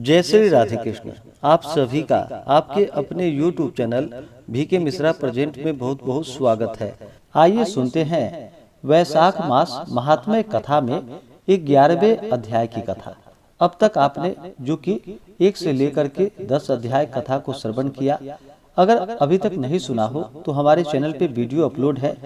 जय श्री राधे कृष्ण। आप सभी का आपके अपने YouTube channel VK Mishra present में बहुत बहुत स्वागत है। आइए सुनते हैं वैशाख मास महात्म्य कथा में 11वें अध्याय की कथा। अब तक आपने जो कि 1 से लेकर के 10 अध्याय कथा को श्रवण किया, अगर अभी तक नहीं सुना हो तो हमारे चैनल पे वीडियो अपलोड है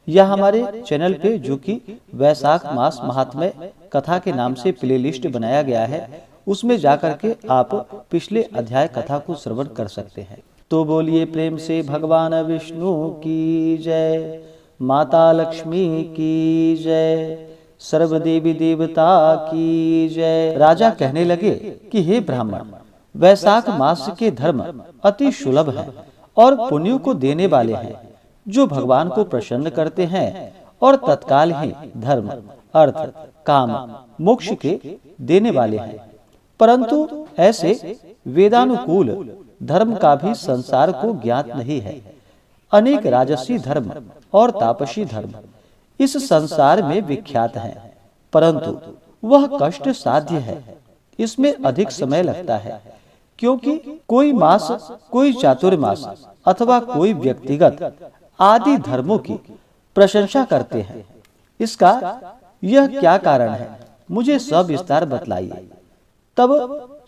या हमारे चैनल पे जो कि वैशाख मास महात्म्य कथा के नाम से प्लेलिस्ट बनाया गया है, उसमें जाकर के आप पिछले अध्याय कथा को श्रवण कर सकते हैं। तो बोलिए प्रेम से भगवान विष्णु की जय, माता लक्ष्मी की जय, सर्व देवी देवता की जय। राजा कहने लगे कि हे ब्राह्मण, वैशाख मास के धर्म अति सुलभ हैं और पुण्यों को देने वाले हैं, जो भगवान को प्रसन्न करते हैं और तत्काल ही धर्म, अर्थ, काम, मोक्ष के देने वाले हैं। परंतु ऐसे वेदानुकूल धर्म का भी संसार को ज्ञात नहीं है। अनेक राजसी धर्म और तापसी धर्म इस संसार में विख्यात हैं, परंतु वह कष्ट साध्य है। इसमें अधिक समय लगता है, क्योंकि कोई मास, कोई चातुर्मास अथवा कोई व्यक्तिगत आदि धर्मों की प्रशंसा करते हैं। इसका यह क्या कारण है, मुझे सविस्तार बतलाइए। तब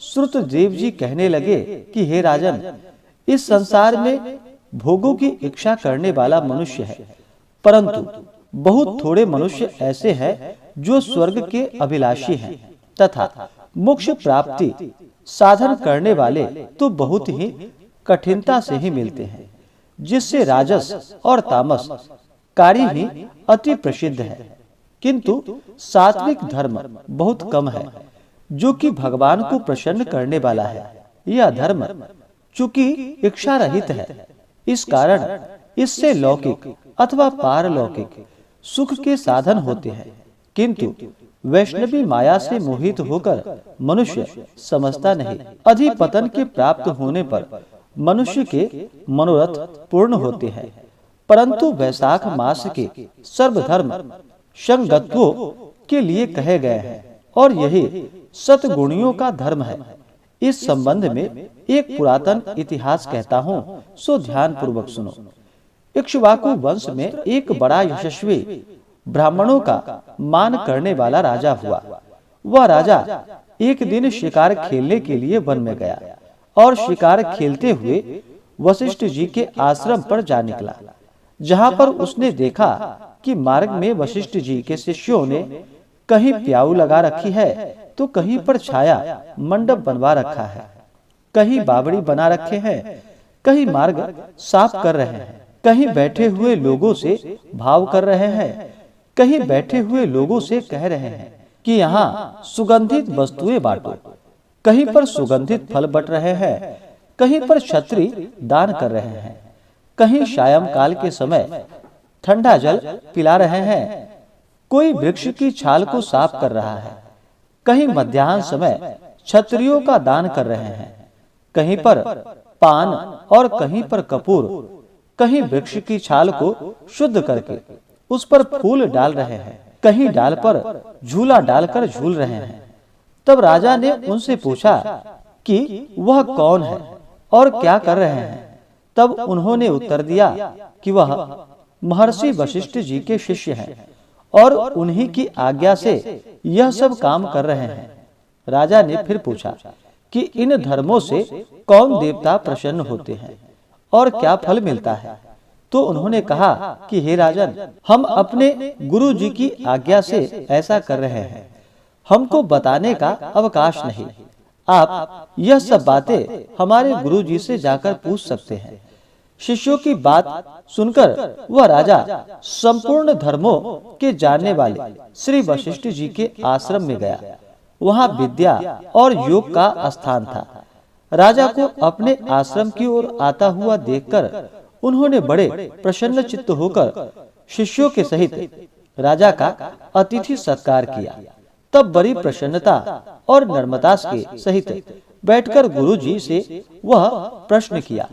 श्रुतदेव जी कहने लगे कि हे राजन, इस संसार में भोगों की इच्छा करने वाला मनुष्य है, परंतु बहुत थोड़े मनुष्य ऐसे हैं जो स्वर्ग के अभिलाषी हैं, तथा मोक्ष प्राप्ति साधन करने वाले तो बहुत ही कठिनता से ही मिलते हैं, जिससे राजस और तामस कार्य ही अति प्रसिद्ध है। किंतु सात्विक धर्म बहुत कम है, जो कि भगवान को प्रसन्न करने वाला है। यह धर्म चूंकि इच्छा रहित है, इस कारण इससे लौकिक अथवा पारलौकिक सुख के साधन होते हैं। किंतु वैष्णवी माया से मोहित होकर मनुष्य समझता नहीं। अधिपतन के प्राप्त होने पर मनुष्य के मनोरथ पूर्ण होते हैं, परंतु वैशाख मास के सर्वधर्म संगत्वों के लिए कहे गए हैं और यही सतगुणियों का धर्म है। इस संबंध में एक पुरातन इतिहास कहता हूँ, सो ध्यान पूर्वक सुनो। इक्ष्वाकु वंश में एक बड़ा यशस्वी ब्राह्मणों का मान करने वाला राजा हुआ। वह राजा एक दिन शिकार खेलने के लिए वन में गया और शिकार खेलते हुए वशिष्ठ जी के आश्रम पर जा निकला, जहाँ पर उसने देखा कि मार्ग में वशिष्ठ जी के शिष्यों ने कहीं प्याऊ लगा रखी है तो कहीं पर छाया मंडप बनवा रखा है, कहीं बावड़ी बना रखे हैं, कहीं मार्ग साफ कर रहे हैं, कहीं बैठे हुए लोगों से भाव कर रहे हैं, कहीं बैठे हुए लोगों से कह रहे हैं कि यहाँ सुगंधित वस्तुएं बांटो, कहीं पर सुगंधित फल बट रहे हैं, कहीं पर छत्री दान कर रहे हैं, कहीं सायं काल के समय ठंडा जल पिला रहे हैं, कोई वृक्ष की छाल को साफ कर रहा है, कहीं मध्याह्न समय छत्रियों का दान कर रहे हैं, कहीं पर पान और कहीं पर कपूर, कहीं वृक्ष की छाल को शुद्ध करके उस पर फूल डाल रहे हैं, कहीं डाल पर झूला डालकर झूल रहे हैं। तब राजा ने उनसे पूछा कि वह कौन है और क्या कर रहे हैं। तब उन्होंने उत्तर दिया कि वह महर्षि वशिष्ठ जी के शिष्य हैं और उन्हीं की आज्ञा से यह सब काम कर रहे हैं। राजा ने फिर पूछा कि इन धर्मों से कौन देवता प्रसन्न होते हैं और क्या फल मिलता है। तो उन्होंने कहा कि हे राजन, हम अपने गुरु जी की आज्ञा से ऐसा कर रहे हैं, हमको बताने का अवकाश नहीं। आप यह सब बातें हमारे गुरु जी से जाकर पूछ सकते हैं। शिष्यों की बात सुनकर वह राजा संपूर्ण धर्मों के जानने वाले श्री वशिष्ठ जी के आश्रम में गया। वहाँ विद्या और योग का स्थान था। राजा को अपने आश्रम की ओर आता हुआ देखकर उन्होंने बड़े प्रसन्न चित्त होकर शिष्यों के सहित राजा का अतिथि सत्कार किया। तब बड़ी प्रसन्नता और नम्रता के सहित बैठकर गुरु जी से वह प्रश्न किया।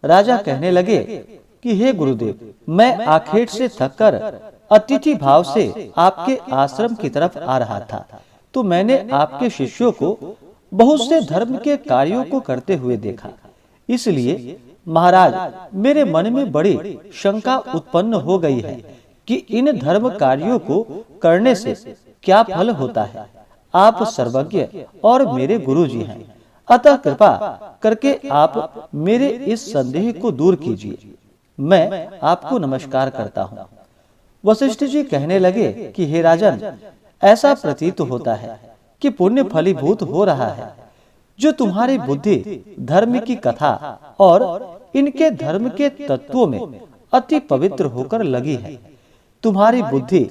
राजा कहने लगे कि हे गुरुदेव, मैं आखेट से थककर अतिथि भाव से आपके आश्रम की तरफ आ रहा था, तो मैंने आपके शिष्यों को बहुत से धर्म के कार्यों को करते हुए देखा। इसलिए महाराज, मेरे मन में बड़ी शंका उत्पन्न हो गई है कि इन धर्म कार्यों को करने से क्या फल होता है। आप सर्वज्ञ और मेरे गुरु जी हैं, अतः कृपा करके आप मेरे इस संदेह को दूर कीजिए। मैं आपको नमस्कार करता हूँ। वशिष्ठ जी कहने लगे कि हे राजन, ऐसा प्रतीत होता है कि पुण्य फलीभूत हो रहा है। जो तुम्हारी बुद्धि धर्म की कथा और इनके धर्म के तत्वों में अति पवित्र होकर लगी है। तुम्हारी बुद्धि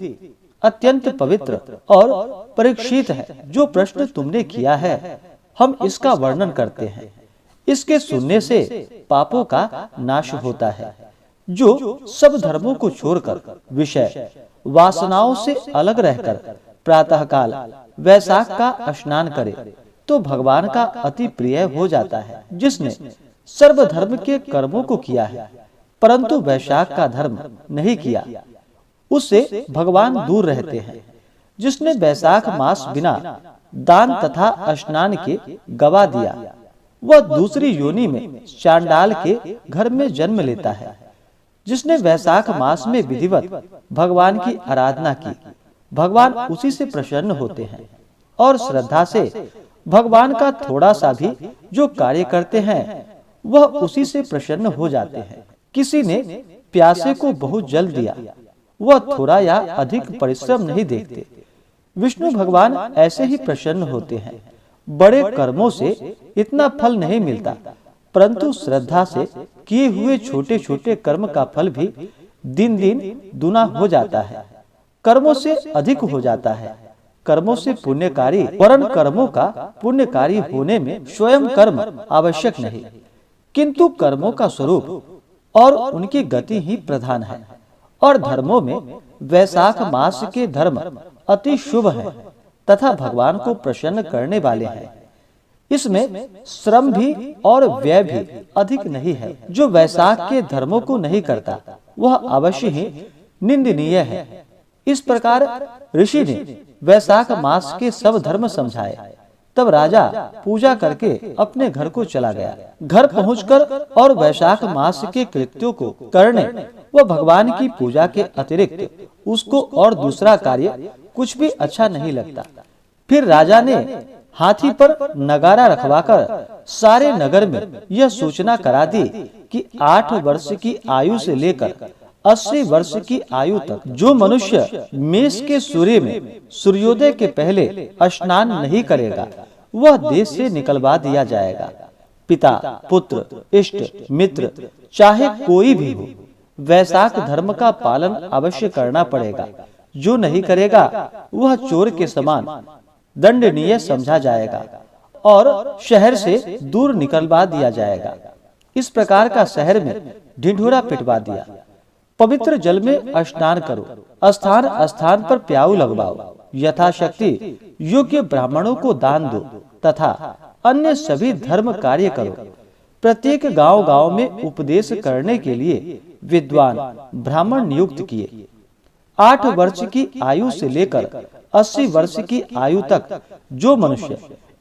अत्यंत पवित्र और परीक्षित है। जो प्रश्न तुमने किया है, हम इसका वर्णन करते हैं। इसके सुनने से पापों का नाश होता है। जो सब धर्मों को छोड़कर विषय वासनाओं से अलग रहकर प्रातःकाल वैशाख का स्नान करे तो भगवान का अति प्रिय हो जाता है। जिसने सर्वधर्म के कर्मों को किया है परंतु वैशाख का धर्म नहीं किया, उससे भगवान दूर रहते हैं। जिसने वैशाख मास बिना दान तथा स्नान के गवा दिया, वह दूसरी योनि में चांडाल के घर में जन्म लेता है। जिसने वैशाख मास में विधिवत भगवान की आराधना की, भगवान उसी से प्रसन्न होते हैं और श्रद्धा से भगवान का थोड़ा सा भी जो कार्य करते हैं वह उसी से प्रसन्न हो जाते हैं। किसी ने प्यासे को बहुत जल दिया, वह थोड़ा या अधिक परिश्रम नहीं देखते। विष्णु भगवान ऐसे ही प्रसन्न होते हैं। बड़े कर्मों से इतना फल नहीं मिलता, परंतु श्रद्धा से किए हुए छोटे छोटे कर्म का फल भी दिन दिन दुना हो जाता है, कर्मों से अधिक हो जाता है। कर्मों से पुण्यकारी, वरन कर्मों का पुण्यकारी होने में स्वयं कर्म आवश्यक नहीं, किंतु कर्मों का स्वरूप और उनकी गति ही प्रधान है। और धर्मों में वैशाख मास के धर्म अति शुभ है तथा भगवान को प्रसन्न करने वाले हैं। इसमें श्रम भी और व्यय भी अधिक नहीं है। जो वैशाख के धर्मों को नहीं करता वह अवश्य ही निंदनीय है। इस प्रकार ऋषि ने वैशाख मास के सब धर्म समझाए। तब राजा पूजा करके अपने घर को चला गया। घर पहुंचकर और वैशाख मास के कृत्यों को करने व भगवान की पूजा के अतिरिक्त उसको और दूसरा कार्य कुछ भी अच्छा नहीं लगता। फिर राजा ने हाथी पर नगारा रखवाकर सारे नगर में यह सूचना करा दी कि 8 वर्ष की आयु से लेकर 80 वर्ष की आयु तक जो मनुष्य मेष के सूर्य में सूर्योदय के पहले स्नान नहीं करेगा वह देश से निकलवा दिया जाएगा। पिता, पुत्र, इष्ट, मित्र चाहे कोई भी हो, वैशाख धर्म का पालन अवश्य करना पड़ेगा। जो नहीं करेगा वह चोर के समान दंडनीय समझा जाएगा और शहर से दूर निकलवा दिया जाएगा। इस प्रकार का शहर में ढिंढोरा पिटवा दिया। पवित्र जल में स्नान करो, स्थान स्थान पर प्याऊ लगवाओ, यथाशक्ति योग्य ब्राह्मणों को दान दो तथा अन्य सभी धर्म कार्य करो। प्रत्येक गांव गांव में उपदेश करने के लिए विद्वान ब्राह्मण नियुक्त किए। 8 वर्ष की आयु से लेकर 80 वर्ष की आयु तक जो मनुष्य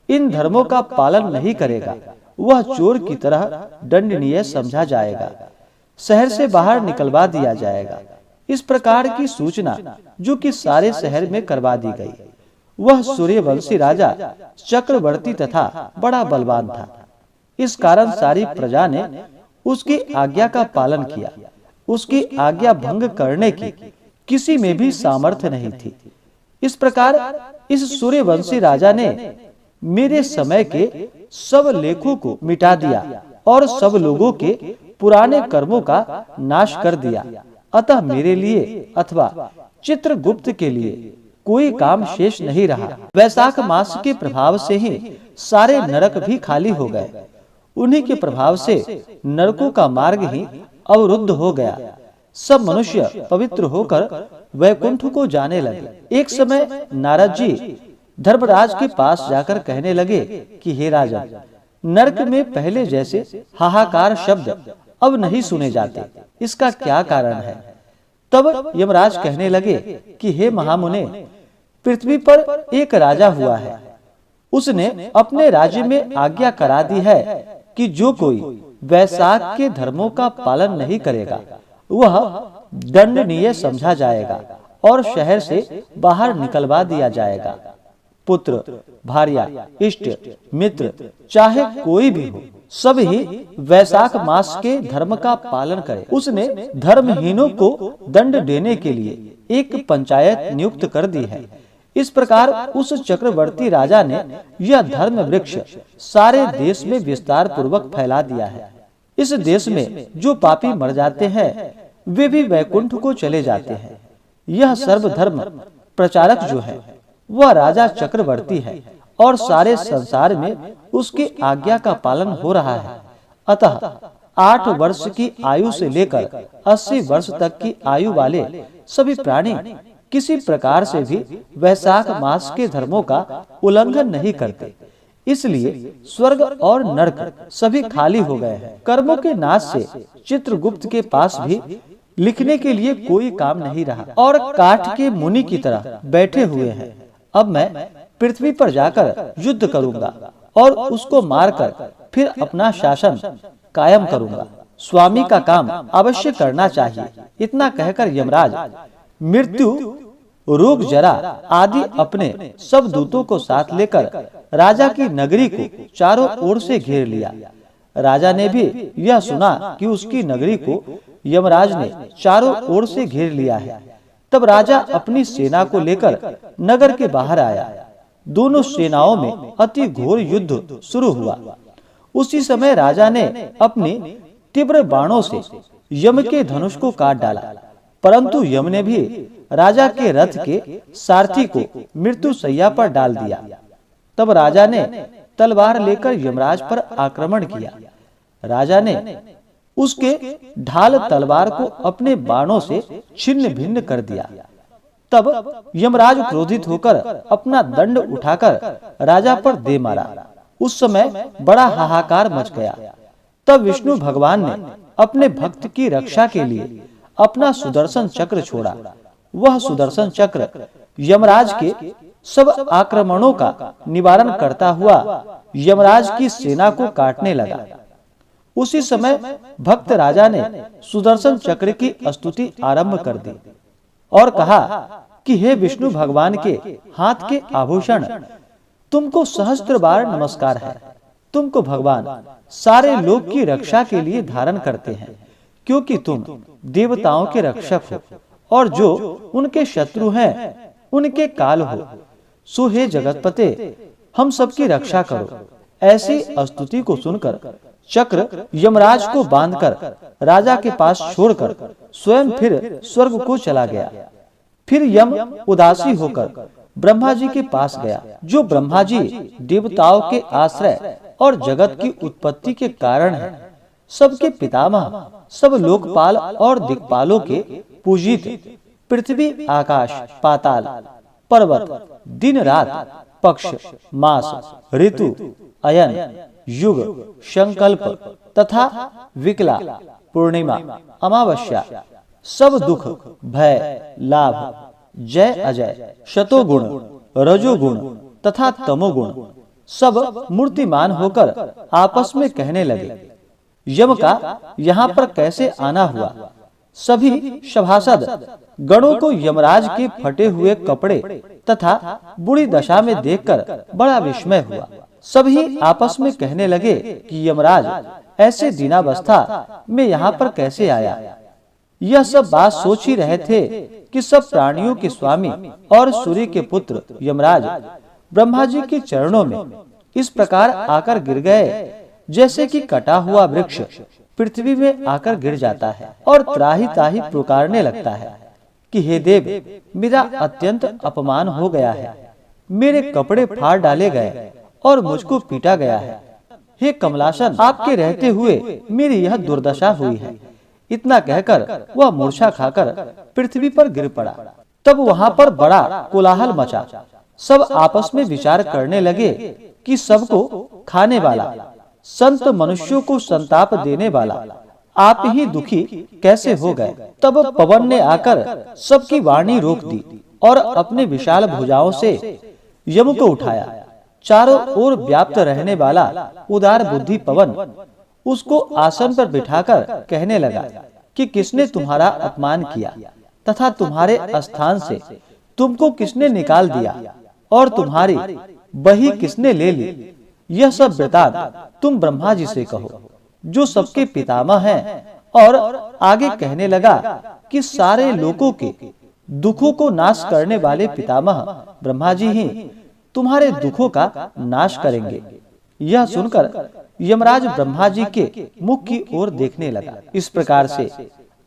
इन धर्मों का पालन नहीं करेगा वह चोर की तरह दंडनीय समझा जाएगा, शहर से बाहर निकलवा दिया जाएगा। इस प्रकार की सूचना जो कि सारे शहर में करवा दी गई। वह सूर्यवंशी राजा चक्रवर्ती तथा बड़ा बलवान था। इस कारण सारी प्रजा ने उसकी आज्ञा का पालन किया। उसकी आज्ञा भंग करने की किसी में भी सामर्थ्य नहीं थी। इस प्रकार इस सूर्यवंशी राजा ने मेरे समय के सब लेखों को मिटा दिया और सब लोगों के पुराने कर्मों का नाश कर दिया। अतः मेरे लिए अथवा चित्रगुप्त के लिए कोई काम शेष नहीं रहा। वैशाख मास के प्रभाव से ही सारे नरक भी खाली हो गए। उन्हीं के प्रभाव से नरकों का मार्ग ही अवरुद्ध हो गया। सब मनुष्य पवित्र होकर वैकुंठ को जाने लगे। एक समय नारद जी धर्मराज के पास जाकर कहने लगे कि हे राजन, नरक में पहले जैसे हाहाकार शब्द अब नहीं सुने जाते, इसका क्या कारण है? तब यमराज कहने लगे कि हे महामुने, पृथ्वी पर एक राजा हुआ है। उसने अपने राज्य में आज्ञा करा दी है कि जो कोई वैशाख के धर्मों का पालन नहीं करेगा वह दंडनीय समझा जाएगा और शहर से बाहर निकलवा दिया जाएगा। पुत्र, भार्या, इष्ट, मित्र, चाहे कोई भी हो, सब ही वैशाख मास के धर्म का पालन करे। उसने धर्महीनों को दंड देने के लिए एक पंचायत नियुक्त कर दी है। इस प्रकार उस चक्रवर्ती राजा ने यह धर्म वृक्ष सारे देश में विस्तार पूर्वक फैला दिया है। इस देश में जो पापी मर जाते हैं वे भी वैकुंठ को चले जाते हैं। यह सर्वधर्म प्रचारक जो है वह राजा चक्रवर्ती है और सारे संसार में उसकी आज्ञा का पालन हो रहा है। अतः 8 वर्ष की आयु से लेकर 80 वर्ष तक की आयु वाले सभी प्राणी किसी प्रकार से भी वैशाख मास के धर्मों का उल्लंघन नहीं करते। इसलिए स्वर्ग और नरक सभी खाली हो गए हैं। कर्मों के नाश से चित्रगुप्त के पास भी लिखने के लिए कोई काम नहीं रहा और काठ के मुनि की तरह बैठे हुए हैं। अब मैं पृथ्वी पर जाकर युद्ध करूंगा और उसको मारकर फिर अपना शासन कायम करूंगा। स्वामी का काम अवश्य करना चाहिए। इतना कहकर यमराज मृत्यु, रोग, जरा आदि अपने सब दूतों को साथ लेकर राजा की नगरी को चारों ओर से घेर लिया। राजा ने भी यह सुना कि उसकी नगरी को यमराज ने चारों ओर से घेर लिया है। तब राजा अपनी सेना को लेकर नगर के बाहर आया। दोनों सेनाओं में अति घोर युद्ध शुरू हुआ। उसी समय राजा ने अपनी तीव्र बाणों से यम के धनुष को काट डाला, परंतु यम ने भी राजा के रथ के सारथी को मृत्यु शैया पर डाल दिया। तब राजा ने तलवार लेकर यमराज पर आक्रमण किया। राजा ने उसके ढाल तलवार को अपने बाणों से छिन्न भिन्न कर दिया। तब यमराज क्रोधित होकर अपना दंड उठाकर राजा पर दे मारा। उस समय बड़ा हाहाकार मच गया। तब विष्णु भगवान ने अपने भक्त की रक्षा के लिए अपना सुदर्शन चक्र छोड़ा। वह सुदर्शन चक्र यमराज के सब आक्रमणों का निवारण करता हुआ यमराज की सेना को काटने लगा। उसी समय भक्त राजा ने सुदर्शन चक्र की स्तुति आरंभ कर दी और कहा कि हे विष्णु भगवान के हाथ के आभूषण, तुमको सहस्त्र बार नमस्कार है। तुमको भगवान सारे लोक की रक्षा के लिए धारण करते हैं, क्योंकि तुम देवताओं के रक्षक हो और जो उनके शत्रु हैं उनके काल हो। सो हे जगतपते, हम सबकी रक्षा करो। ऐसी स्तुति को सुनकर चक्र यमराज को बांधकर राजा के पास छोड़कर स्वयं फिर स्वर्ग को चला गया। फिर यम उदासी होकर ब्रह्मा जी के पास गया। जो ब्रह्मा जी देवताओं के आश्रय और जगत की उत्पत्ति के कारण है, सबके पितामह, सब लोकपाल और दिक्पालों के पूजित, पृथ्वी, आकाश, पाताल, पर्वत, दिन रात, पक्ष, मास, ऋतु, अयन, युग, संकल्प तथा विकला, पूर्णिमा, अमावस्या, सब दुख, भय, लाभ, जय अजय, शतोगुण, रजोगुण तथा तमोगुण सब मूर्तिमान होकर आपस में कहने लगे, यम का यहाँ पर कैसे आना हुआ। सभी सभासद गणों को यमराज के फटे हुए कपड़े तथा बुरी दशा में देखकर बड़ा विस्मय हुआ। सभी आपस में कहने लगे कि यमराज ऐसे दीनावस्था में यहाँ पर कैसे आया। यह सब बात सोच ही रहे थे कि सब प्राणियों के स्वामी और सूर्य के पुत्र यमराज ब्रह्मा जी के चरणों में इस प्रकार आकर गिर गए, जैसे कि कटा हुआ वृक्ष पृथ्वी में आकर गिर जाता है और त्राही त्राही पुकारने लगता है कि हे देव, मेरा अत्यंत अपमान हो गया है। मेरे कपड़े फाड़ डाले गए और मुझको पीटा गया है। हे कमलासन, आपके रहते हुए मेरी यह दुर्दशा हुई है। इतना कहकर वह मूर्छा खाकर पृथ्वी पर गिर पड़ा। तब वहाँ पर बड़ा कोलाहल मचा। सब आपस में विचार करने लगे कि सबको खाने वाला, संत मनुष्यों को संताप देने वाला आप ही दुखी कैसे हो गए। तब पवन ने आकर सबकी वाणी रोक दी और अपने विशाल भुजाओं से यम को उठाया। चारों ओर व्याप्त रहने वाला उदार बुद्धि पवन उसको आसन पर बिठाकर कहने लगा कि किसने तुम्हारा अपमान किया तथा तुम्हारे स्थान से तुमको किसने निकाल दिया और तुम्हारी बही किसने ले ली। यह सब वृतांत तुम ब्रह्मा जी से कहो, जो सबके पितामह हैं। और आगे कहने लगा कि सारे लोगों के दुखों को नाश करने वाले पितामह ब्रह्मा जी ही तुम्हारे दुखों का नाश करेंगे। यह सुनकर यमराज ब्रह्मा जी के मुख की ओर देखने लगा। इस प्रकार से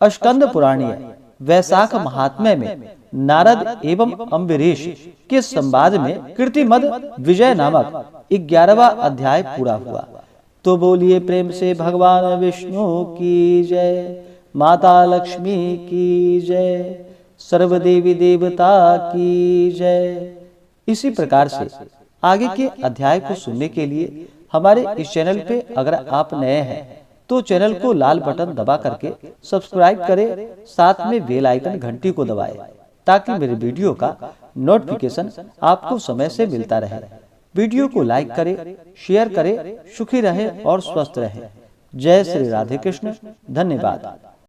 अस्कंद पुराणीय वैशाख महात्म्य में नारद एवं अम्बरीश के संवाद में कीर्तिमद विजय नामक 11वां अध्याय पूरा हुआ। तो बोलिए प्रेम से भगवान विष्णु की जय, माता लक्ष्मी की जय, सर्वदेवी देवता की जय। इसी प्रकार से आगे के अध्याय को सुनने के लिए हमारे इस चैनल पे अगर आप नए हैं तो चैनल को लाल बटन दबा करके सब्सक्राइब करें, साथ में बेल आइकन घंटी को दबाएं ताकि मेरे वीडियो का नोटिफिकेशन आपको समय से मिलता रहे। वीडियो को लाइक करें, शेयर करें। सुखी रहें और स्वस्थ रहें। जय श्री राधे कृष्ण। धन्यवाद।